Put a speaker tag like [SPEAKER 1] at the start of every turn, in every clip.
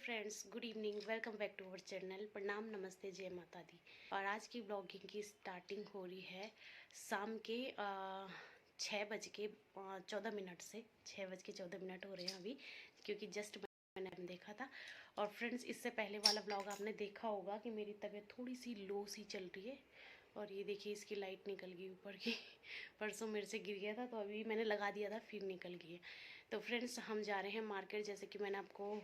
[SPEAKER 1] Friends, good evening. Welcome back to our channel. प्रणाम, नमस्ते, जय माता दी। और आज की ब्लॉगिंग की स्टार्टिंग हो रही है शाम के 6:14 से। 6:14 हो रहे हैं अभी, क्योंकि जस्ट मैंने देखा था। और फ्रेंड्स, इससे पहले वाला ब्लॉग आपने देखा होगा कि मेरी तबीयत थोड़ी सी लो सी चल रही है। और ये देखिए, इसकी लाइट निकल गई ऊपर की। परसों मेरे से गिर गया था, तो अभी मैंने लगा दिया था, फिर निकल गई है। तो फ्रेंड्स, हम जा रहे हैं मार्केट। जैसे कि मैंने आपको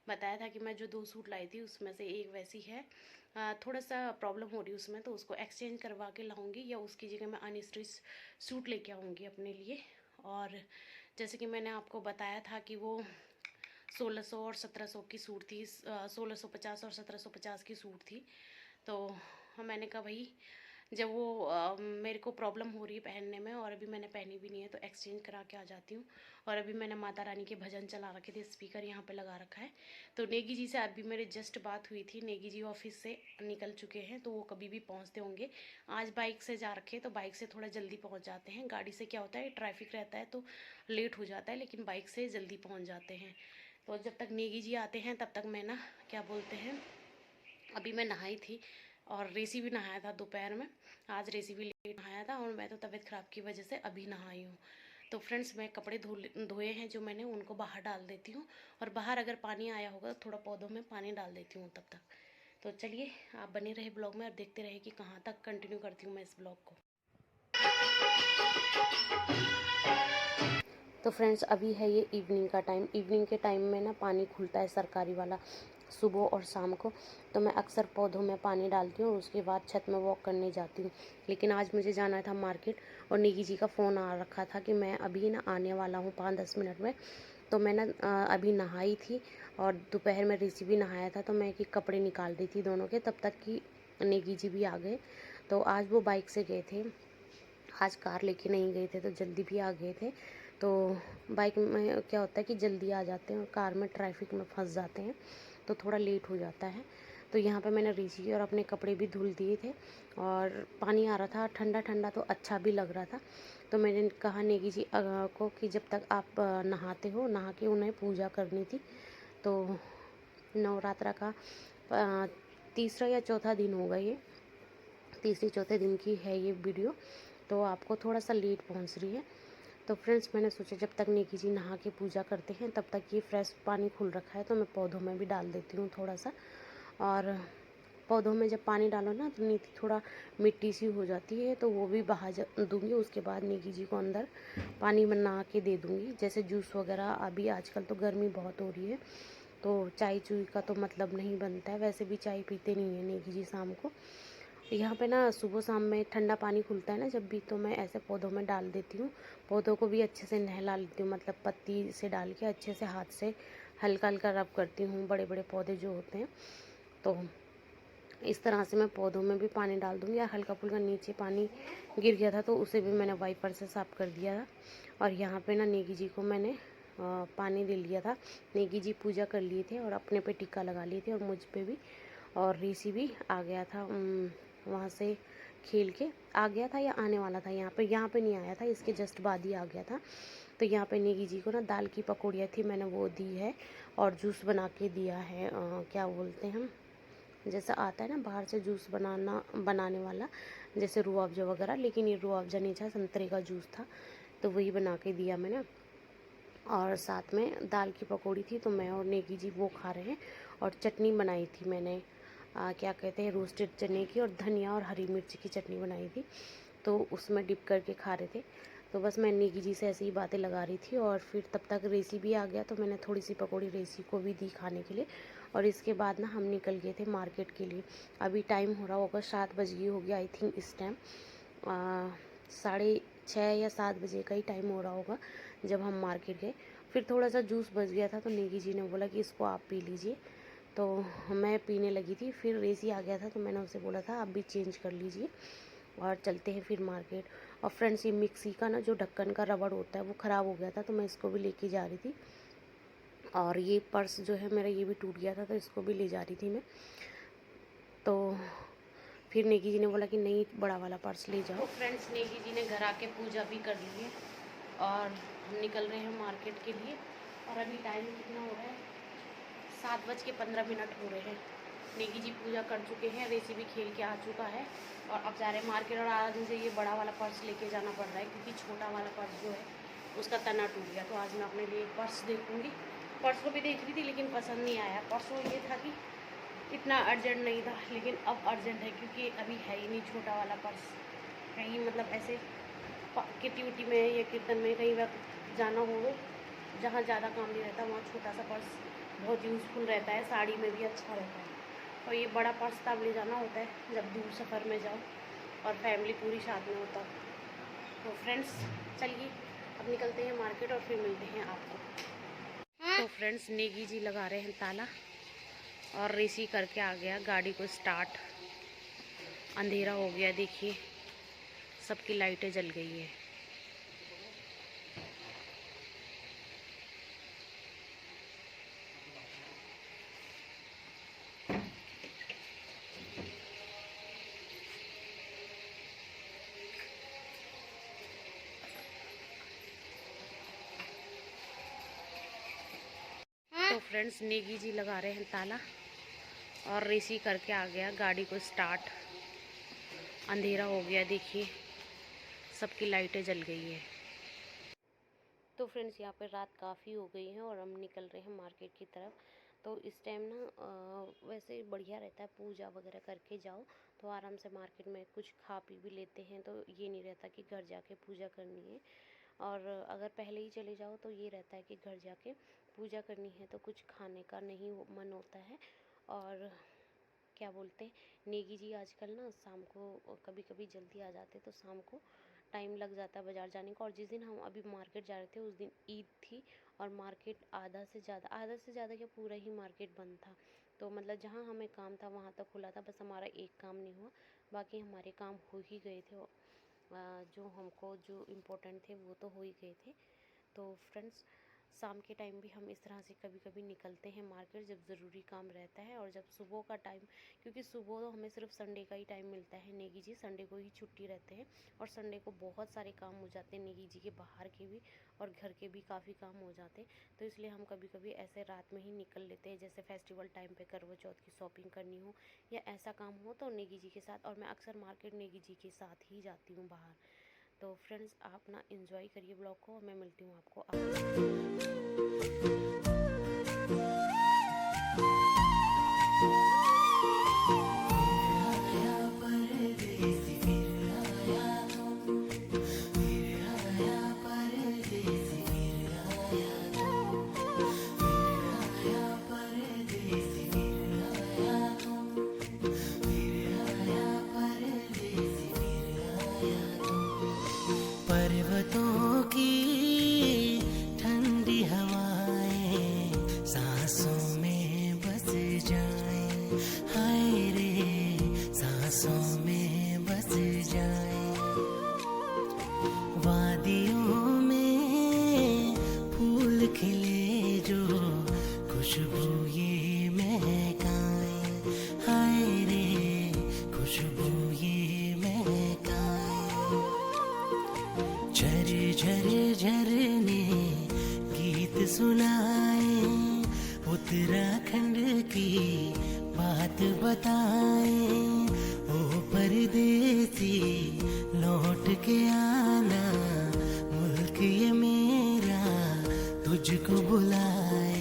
[SPEAKER 1] बताया था कि मैं जो 2 सूट लाई थी उसमें से एक वैसी है, थोड़ा सा प्रॉब्लम हो रही है उसमें, तो उसको एक्सचेंज करवा के लाऊंगी या उसकी जगह मैं अनस्टिच सूट लेके आऊँगी अपने लिए। और जैसे कि मैंने आपको बताया था कि वो 1600 और 1700 की सूट थी, 1650 और 1750 की सूट थी। तो मैंने कहा भाई, जब वो मेरे को प्रॉब्लम हो रही है पहनने में और अभी मैंने पहनी भी नहीं है, तो एक्सचेंज करा के आ जाती हूँ। और अभी मैंने माता रानी के भजन चला रखे थे, स्पीकर यहाँ पे लगा रखा है। तो नेगी जी से अभी मेरे जस्ट बात हुई थी। नेगी जी ऑफिस से निकल चुके हैं, तो वो कभी भी पहुँचते होंगे। आज बाइक से जा रखे, तो बाइक से थोड़ा जल्दी पहुँच जाते हैं। गाड़ी से क्या होता है, ट्रैफिक रहता है तो लेट हो जाता है, लेकिन बाइक से जल्दी पहुँच जाते हैं। तो जब तक नेगी जी आते हैं तब तक मैं ना, क्या बोलते हैं, अभी मैं नहाई थी। और रेसी भी नहाया था दोपहर में। आज रेसी भी लेट नहाया था, और मैं तो तबीयत ख़राब की वजह से अभी नहाई हूँ। तो फ्रेंड्स, मैं कपड़े धोए हैं जो मैंने, उनको बाहर डाल देती हूँ। और बाहर अगर पानी आया होगा तो थोड़ा पौधों में पानी डाल देती हूँ तब तक। तो चलिए, आप बने रहे ब्लॉग में और देखते रहे कि कहाँ तक कंटिन्यू करती हूँ मैं इस ब्लॉग को। तो फ्रेंड्स, अभी है ये इवनिंग का टाइम। इवनिंग के टाइम में ना पानी खुलता है सरकारी वाला, सुबह और शाम को। तो मैं अक्सर पौधों में पानी डालती हूँ और उसके बाद छत में वॉक करने जाती हूँ। लेकिन आज मुझे जाना था मार्केट, और निकी जी का फ़ोन आ रखा था कि मैं अभी ना आने वाला हूँ 5-10 मिनट में। तो मैं ना अभी नहाई थी, और दोपहर में ऋषि भी नहाया था, तो मैं कि कपड़े निकाल रही थी दोनों के, तब तक कि निकी जी भी आ गए। तो आज वो बाइक से गए थे, आज कार लेके नहीं गए थे, तो जल्दी भी आ गए थे। तो बाइक में क्या होता है कि जल्दी आ जाते हैं, और कार में ट्रैफिक में फंस जाते हैं, तो थोड़ा लेट हो जाता है। तो यहाँ पे मैंने ऋषि और अपने कपड़े भी धुल दिए थे, और पानी आ रहा था ठंडा ठंडा, तो अच्छा भी लग रहा था। तो मैंने कहा नेगी जी को कि जब तक आप नहाते हो, नहा के उन्हें पूजा करनी थी। तो नवरात्रा का तीसरा या चौथा दिन होगा, ये तीसरे चौथे दिन की है ये वीडियो। तो आपको थोड़ा सा लेट पहुंच रही है। तो फ्रेंड्स, मैंने सोचा जब तक नेकी जी नहा के पूजा करते हैं तब तक ये फ्रेश पानी खुल रखा है, तो मैं पौधों में भी डाल देती हूँ थोड़ा सा। और पौधों में जब पानी डालो ना, तो नीचे थोड़ा मिट्टी सी हो जाती है, तो वो भी बहा दूँगी। उसके बाद नेकी जी को अंदर पानी बना के दे दूँगी, जैसे जूस वगैरह। अभी आजकल तो गर्मी बहुत हो रही है, तो चाय चुई का तो मतलब नहीं बनता है। वैसे भी चाय पीते नहीं है नेकी जी शाम को। यहाँ पे ना सुबह शाम में ठंडा पानी खुलता है ना जब भी, तो मैं ऐसे पौधों में डाल देती हूँ। पौधों को भी अच्छे से नहला लेती हूँ, मतलब पत्ती से डाल के अच्छे से हाथ से हल्का हल्का रब करती हूँ, बड़े बड़े पौधे जो होते हैं। तो इस तरह से मैं पौधों में भी पानी डाल दूँगी। या हल्का फुल्का नीचे पानी गिर गया था, तो उसे भी मैंने वाइपर से साफ़ कर दिया था। और यहाँ पे ना नेगी जी को मैंने पानी दे लिया था। नेगी जी पूजा कर लिए थे और अपने पे टीका लगा लिए थे, और मुझ पे भी। और ऋषि भी आ गया था वहाँ से खेल के आ गया था, या आने वाला था। यहाँ पे नहीं आया था, इसके जस्ट बाद ही आ गया था। तो यहाँ पे नेगी जी को ना दाल की पकौड़ियाँ थी, मैंने वो दी है। और जूस बना के दिया है, क्या बोलते हैं, जैसा आता है ना बाहर से जूस बनाने वाला, जैसे रूह अफ़ज़ा वगैरह। लेकिन ये रूह अफ़ज़ा नहीं था, संतरे का जूस था, तो वही बना के दिया मैंने। और साथ में दाल की पकौड़ी थी, तो मैं और नेगी जी वो खा रहे हैं। और चटनी बनाई थी मैंने, क्या कहते हैं, रोस्टेड चने की, और धनिया और हरी मिर्च की चटनी बनाई थी, तो उसमें डिप करके खा रहे थे। तो बस मैं नेगी जी से ऐसी ही बातें लगा रही थी, और फिर तब तक रेसी भी आ गया, तो मैंने थोड़ी सी पकौड़ी रेसी को भी दी खाने के लिए। और इसके बाद ना हम निकल गए थे मार्केट के लिए। अभी टाइम हो रहा होगा 7 बज गई होगी आई थिंक इस टाइम, 6:30 या 7 बजे का ही टाइम हो रहा होगा जब हम मार्केट गए। फिर थोड़ा सा जूस बच गया था, तो नेगी जी ने बोला कि इसको आप पी लीजिए, तो मैं पीने लगी थी। फिर रेसी आ गया था, तो मैंने उसे बोला था आप भी चेंज कर लीजिए और चलते हैं फिर मार्केट। और फ्रेंड्स, ये मिक्सी का ना जो ढक्कन का रबड़ होता है वो ख़राब हो गया था, तो मैं इसको भी लेके जा रही थी। और ये पर्स जो है मेरा, ये भी टूट गया था, तो इसको भी ले जा रही थी मैं। तो फिर नेगी जी ने बोला कि नहीं, बड़ा वाला पर्स ले जाओ। तो फ्रेंड्स, नेगी जी ने घर आके पूजा भी कर ली है, और हम निकल रहे हैं मार्केट के लिए। और अभी टाइम कितना हो रहा है, 7:15 हो रहे हैं। नेगी जी पूजा कर चुके हैं, रेसी भी खेल के आ चुका है और अब जा रहे हैं मार्केट। और आज मुझे ये बड़ा वाला पर्स लेके जाना पड़ रहा है क्योंकि छोटा वाला पर्स जो है उसका तना टूट गया। तो आज मैं अपने लिए एक पर्स देखूँगी। परसों भी देख रही थी लेकिन पसंद नहीं आया। परसों ये था कि इतना अर्जेंट नहीं था, लेकिन अब अर्जेंट है क्योंकि अभी है ही नहीं छोटा वाला पर्स। कहीं मतलब ऐसे किटी उटी में या कीर्तन में कहीं वक्त जाना हो जहाँ ज़्यादा काम नहीं रहता, वहाँ छोटा सा पर्स बहुत यूज़फुल रहता है, साड़ी में भी अच्छा रहता है। और ये बड़ा पर्स तब ले जाना होता है जब दूर सफ़र में जाओ और फैमिली पूरी साथ में होता। तो फ्रेंड्स चलिए अब निकलते हैं मार्केट और फिर मिलते हैं आपको। तो फ्रेंड्स नेगी जी लगा रहे हैं ताला और रेसी करके आ गया गाड़ी को स्टार्ट। अंधेरा हो गया, देखिए सबकी लाइटें जल गई है। तो फ्रेंड्स नेगी जी लगा रहे हैं ताला और रेसी करके आ गया गाड़ी को स्टार्ट। अंधेरा हो गया, देखिए सबकी लाइटें जल गई है। तो फ्रेंड्स यहाँ पर रात काफ़ी हो गई है और हम निकल रहे हैं मार्केट की तरफ। तो इस टाइम ना वैसे बढ़िया रहता है, पूजा वगैरह करके जाओ तो आराम से मार्केट में कुछ खा पी भी लेते हैं, तो ये नहीं रहता कि घर जाके पूजा करनी है। और अगर पहले ही चले जाओ तो ये रहता है कि घर जाके पूजा करनी है तो कुछ खाने का नहीं मन होता है। और क्या बोलते हैं, नेगी जी आजकल ना शाम को कभी कभी जल्दी आ जाते, तो शाम को टाइम लग जाता है बाज़ार जाने का। और जिस दिन हम अभी मार्केट जा रहे थे उस दिन ईद थी और मार्केट आधा से ज़्यादा क्या पूरा ही मार्केट बंद था। तो मतलब जहाँ हमें काम था वहाँ तक खुला था, बस हमारा एक काम नहीं हुआ, बाकी हमारे काम हो ही गए थे। जो हमको जो इम्पोर्टेंट थे वो तो हो ही गए थे। तो फ्रेंड्स शाम के टाइम भी हम इस तरह से कभी कभी निकलते हैं मार्केट जब ज़रूरी काम रहता है। और जब सुबह का टाइम, क्योंकि सुबह तो हमें सिर्फ संडे का ही टाइम मिलता है, नेगी जी संडे को ही छुट्टी रहते हैं और संडे को बहुत सारे काम हो जाते हैं नेगी जी के, बाहर के भी और घर के भी काफ़ी काम हो जाते हैं। तो इसलिए हम कभी कभी ऐसे रात में ही निकल लेते हैं, जैसे फेस्टिवल टाइम पे करवा चौथ की शॉपिंग करनी हो या ऐसा काम हो तो नेगी जी के साथ। और मैं अक्सर मार्केट नेगी जी के साथ ही जाती हूँ बाहर। तो फ्रेंड्स आप ना एंजॉय करिए ब्लॉग को, मैं मिलती हूँ आपको
[SPEAKER 2] पर्वतों की ठंडी हवाएं सांसों में बस जाएं, हाय रे सांसों में बस जाएं। वादियों में फूल खिले जो खुशबू ये महकाएं, हाय रे खुशबू ये महकाएं। झर झरने गीत सुनाए, उत्तराखंड की बात बताए। ओ परदेसी लौट के आना, मुल्क ये मेरा तुझको बुलाए।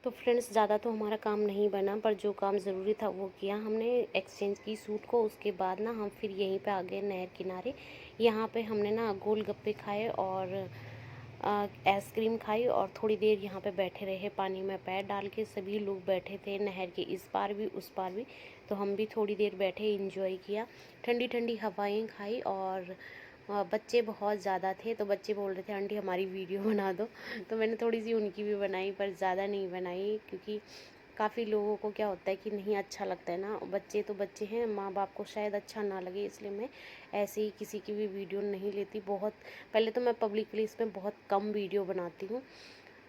[SPEAKER 1] तो फ्रेंड्स ज़्यादा तो हमारा काम नहीं बना, पर जो काम ज़रूरी था वो किया हमने। एक्सचेंज की सूट को, उसके बाद ना हम फिर यहीं पे आ गए नहर किनारे। यहाँ पे हमने ना गोलगप्पे खाए और आइसक्रीम खाई और थोड़ी देर यहाँ पे बैठे रहे, पानी में पैर डाल के। सभी लोग बैठे थे नहर के इस पार भी उस पार भी, तो हम भी थोड़ी देर बैठे, इंजॉय किया, ठंडी ठंडी हवाएं खाई और बच्चे बहुत ज़्यादा थे, तो बच्चे बोल रहे थे आंटी हमारी वीडियो बना दो, तो मैंने थोड़ी सी उनकी भी बनाई, पर ज़्यादा नहीं बनाई, क्योंकि काफ़ी लोगों को क्या होता है कि नहीं अच्छा लगता है ना, बच्चे तो बच्चे हैं, माँ बाप को शायद अच्छा ना लगे, इसलिए मैं ऐसे ही किसी की भी वीडियो नहीं लेती। बहुत पहले तो मैं पब्लिकली इसमें बहुत कम वीडियो बनाती हूँ।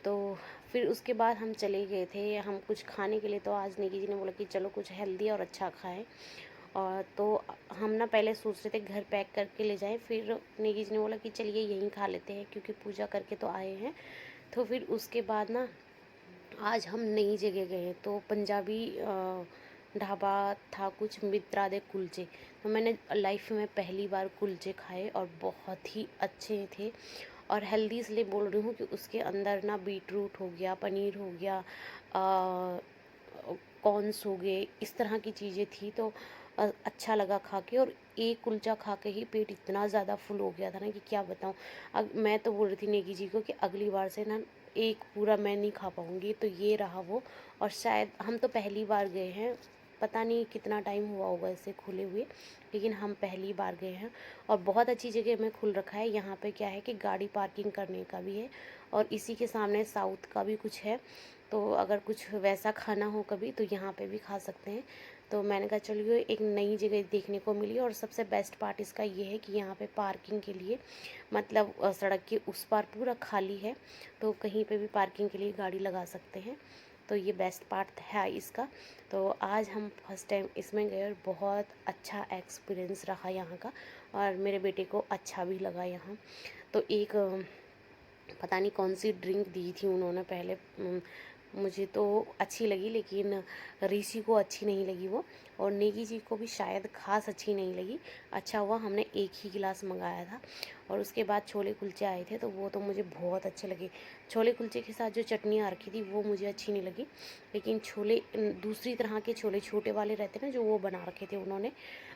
[SPEAKER 1] तो फिर उसके बाद हम चले गए थे हम कुछ खाने के लिए, तो आज निकी जी ने बोला कि चलो कुछ हेल्दी और अच्छा खाएं। और तो हम ना पहले सोच रहे थे घर पैक करके ले जाएं, फिर निकी जी ने बोला कि चलिए यहीं खा लेते हैं, क्योंकि पूजा करके तो आए हैं। तो फिर उसके बाद ना आज हम नई जगह गए, तो पंजाबी ढाबा था कुछ, मित्रा दे कुलचे। तो मैंने लाइफ में पहली बार कुलचे खाए और बहुत ही अच्छे थे। और हेल्दी इसलिए बोल रही हूँ कि उसके अंदर ना बीटरूट हो गया, पनीर हो गया, कॉर्न्स हो गए, इस तरह की चीज़ें थी। तो अच्छा लगा खा के, और एक कुलचा खा के ही पेट इतना ज़्यादा फुल हो गया था ना कि क्या बताऊँ। मैं तो बोल रही थी नेगी जी को कि अगली बार से ना एक पूरा मैं नहीं खा पाऊँगी, तो ये रहा वो। और शायद हम तो पहली बार गए हैं, पता नहीं कितना टाइम हुआ होगा इसे खुले हुए, लेकिन हम पहली बार गए हैं। और बहुत अच्छी जगह में खुल रखा है। यहाँ पे क्या है कि गाड़ी पार्किंग करने का भी है, और इसी के सामने साउथ का भी कुछ है, तो अगर कुछ वैसा खाना हो कभी तो यहाँ पे भी खा सकते हैं। तो मैंने कहा चलिए एक नई जगह देखने को मिली। और सबसे बेस्ट पार्ट इसका ये है कि यहाँ पे पार्किंग के लिए, मतलब सड़क के उस पार पूरा खाली है, तो कहीं पे भी पार्किंग के लिए गाड़ी लगा सकते हैं। तो ये बेस्ट पार्ट है इसका। तो आज हम फर्स्ट टाइम इसमें गए और बहुत अच्छा एक्सपीरियंस रहा यहाँ का, और मेरे बेटे को अच्छा भी लगा यहाँ। तो एक पता नहीं कौन सी ड्रिंक दी थी उन्होंने पहले, मुझे तो अच्छी लगी, लेकिन ऋषि को अच्छी नहीं लगी वो, और नेगी जी को भी शायद खास अच्छी नहीं लगी। अच्छा हुआ हमने एक ही गिलास मंगाया था। और उसके बाद छोले कुलचे आए थे, तो वो तो मुझे बहुत अच्छे लगे। छोले कुलचे के साथ जो चटनी आ रखी थी वो मुझे अच्छी नहीं लगी, लेकिन छोले दूसरी तरह के छोले छोटे वाले रहते ना जो, वो बना रखे थे उन्होंने,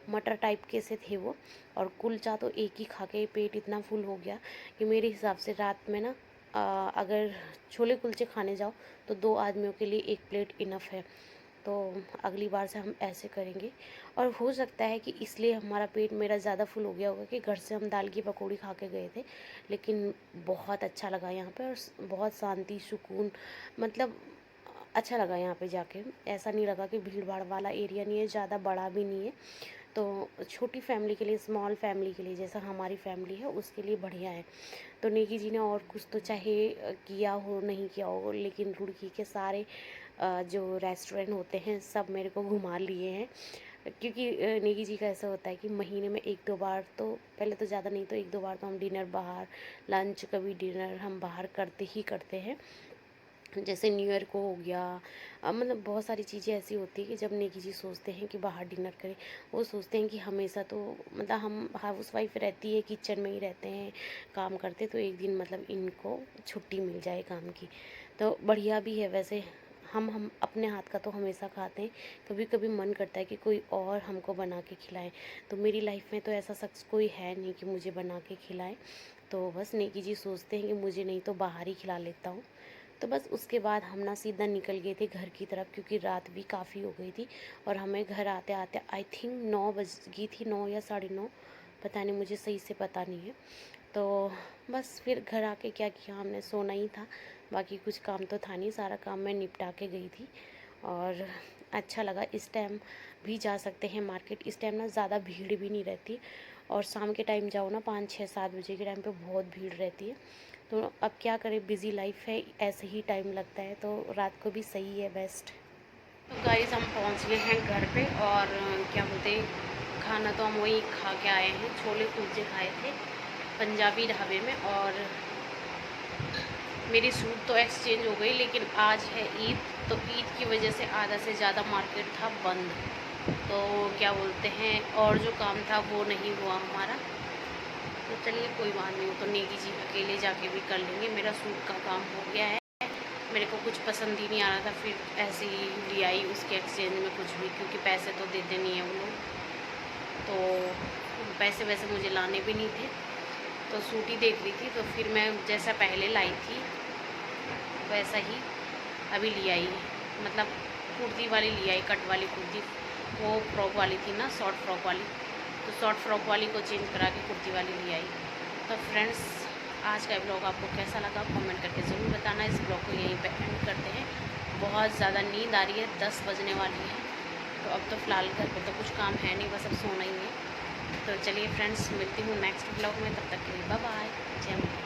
[SPEAKER 1] मटर टाइप के से थे वो। और कुलचा तो एक ही खा के पेट इतना फुल हो गया कि मेरे हिसाब से रात में ना अगर छोले कुलचे खाने जाओ तो 2 आदमियों के लिए 1 प्लेट इनफ है। तो अगली बार से हम ऐसे करेंगे। और हो सकता है कि इसलिए हमारा पेट मेरा ज़्यादा फुल हो गया होगा कि घर से हम दाल की पकौड़ी खा के गए थे, लेकिन बहुत अच्छा लगा यहाँ पे, और बहुत शांति सुकून, मतलब अच्छा लगा यहाँ पे जाके। ऐसा नहीं लगा कि भीड़ भाड़ वाला एरिया नहीं है, ज़्यादा बड़ा भी नहीं है। तो छोटी फैमिली के लिए, स्मॉल फैमिली के लिए, जैसा हमारी फैमिली है उसके लिए बढ़िया है। तो नेगी जी ने और कुछ तो चाहे किया हो नहीं किया हो, लेकिन रुड़की के सारे जो रेस्टोरेंट होते हैं सब मेरे को घुमा लिए हैं। क्योंकि नेगी जी का ऐसा होता है कि महीने में 1-2 बार, तो पहले तो ज़्यादा नहीं तो 1-2 बार तो हम डिनर बाहर, लंच कभी डिनर हम बाहर करते ही करते हैं। जैसे न्यू ईयर को हो गया, मतलब बहुत सारी चीज़ें ऐसी होती है कि जब नेगी जी सोचते हैं कि बाहर डिनर करें। वो सोचते हैं कि हमेशा तो मतलब हम हाउस वाइफ रहती है, किचन में ही रहते हैं, काम करते, तो एक दिन मतलब इनको छुट्टी मिल जाए काम की, तो बढ़िया भी है। वैसे हम अपने हाथ का तो हमेशा खाते हैं, कभी कभी मन करता है कि कोई और हमको बना के खिलाए। तो मेरी लाइफ में तो ऐसा शख्स कोई है नहीं कि मुझे बना के खिलाए, तो बस नेगी जी सोचते हैं कि मुझे नहीं तो बाहर ही खिला लेता हूँ। तो बस उसके बाद हम ना सीधा निकल गए थे घर की तरफ, क्योंकि रात भी काफ़ी हो गई थी, और हमें घर आते आते आई थिंक 9 बज गई थी, 9 या 9:30, पता नहीं, मुझे सही से पता नहीं है। तो बस फिर घर आके क्या किया हमने, सोना ही था, बाकी कुछ काम तो था नहीं, सारा काम मैं निपटा के गई थी। और अच्छा लगा। इस टाइम भी जा सकते हैं मार्केट, इस टाइम ना ज़्यादा भीड़ भी नहीं रहती, और शाम के टाइम जाओ ना 5, 6, 7 बजे के टाइम पे बहुत भीड़ रहती है। तो अब क्या करें, बिज़ी लाइफ है, ऐसे ही टाइम लगता है, तो रात को भी सही है बेस्ट। तो गाइस हम पहुंच गए हैं घर पे, और क्या बोलते हैं, खाना तो हम वही खा के आए हैं, छोले कुलचे खाए थे पंजाबी ढाबे में। और मेरी सूट तो एक्सचेंज हो गई, लेकिन आज है ईद, तो ईद की वजह से आधा से ज़्यादा मार्केट था बंद। तो क्या बोलते हैं, और जो काम था वो नहीं हुआ हमारा, तो चलिए कोई बात नहीं, तो नेगी जी अकेले जाके भी कर लेंगे। मेरा सूट का काम हो गया है, मेरे को कुछ पसंद ही नहीं आ रहा था, फिर ऐसे ही ले आई उसके एक्सचेंज में कुछ भी, क्योंकि पैसे तो देते नहीं हैं वो लोग, तो पैसे वैसे मुझे लाने भी नहीं थे, तो सूट ही देख ली थी। तो फिर मैं जैसा पहले लाई थी वैसा ही अभी ले आई, मतलब कुर्ती वाली ले आई, कट वाली कुर्ती, वो फ्रॉक वाली थी ना, शॉर्ट फ्रॉक वाली, तो शॉर्ट फ्रॉक वाली को चेंज करा के कुर्ती वाली ले आई। तो फ्रेंड्स, आज का ब्लॉग आपको कैसा लगा कमेंट करके ज़रूर बताना। इस ब्लॉग को यहीं पे एंड करते हैं। बहुत ज़्यादा नींद आ रही है, 10 बजने वाली है। तो अब तो फ़िलहाल घर पर तो कुछ काम है नहीं, बस अब सोना ही है। तो चलिए फ्रेंड्स, मिलती हूँ नेक्स्ट ब्लॉग में। तब तक के लिए बाय बाय, जय माता।